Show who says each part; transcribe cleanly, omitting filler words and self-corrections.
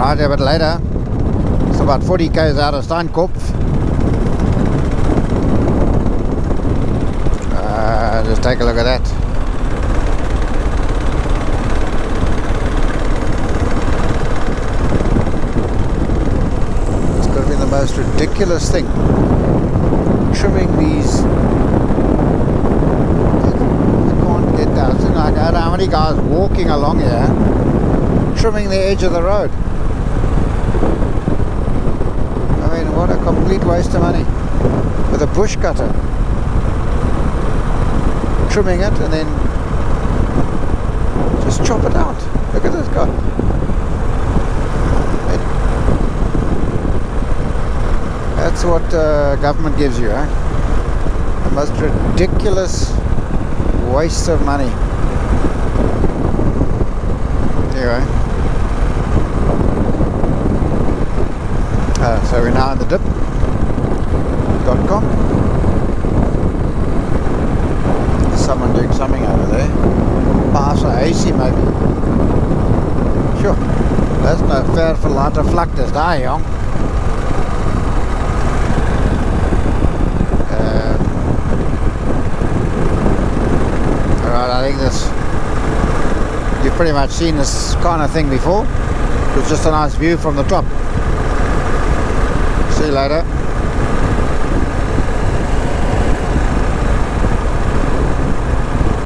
Speaker 1: Right, a bit later. It's about 40 k's out of Steinkopf. Just take a look at that. It's got to be the most ridiculous thing. Trimming these. I can't get down. It's like, I don't know how many guys walking along here, trimming the edge of the road. I mean, what a complete waste of money. With a bush cutter. Trimming it and then just chop it out. Look at this guy. That's what government gives you, the most ridiculous waste of money. Anyway, so we're now in the dip.com. Someone doing something over there. Pass or AC maybe. Sure. That's no fair verlate vlaktes daar, jong. Alright, I think this, you've pretty much seen this kind of thing before. It's just a nice view from the top. See you later.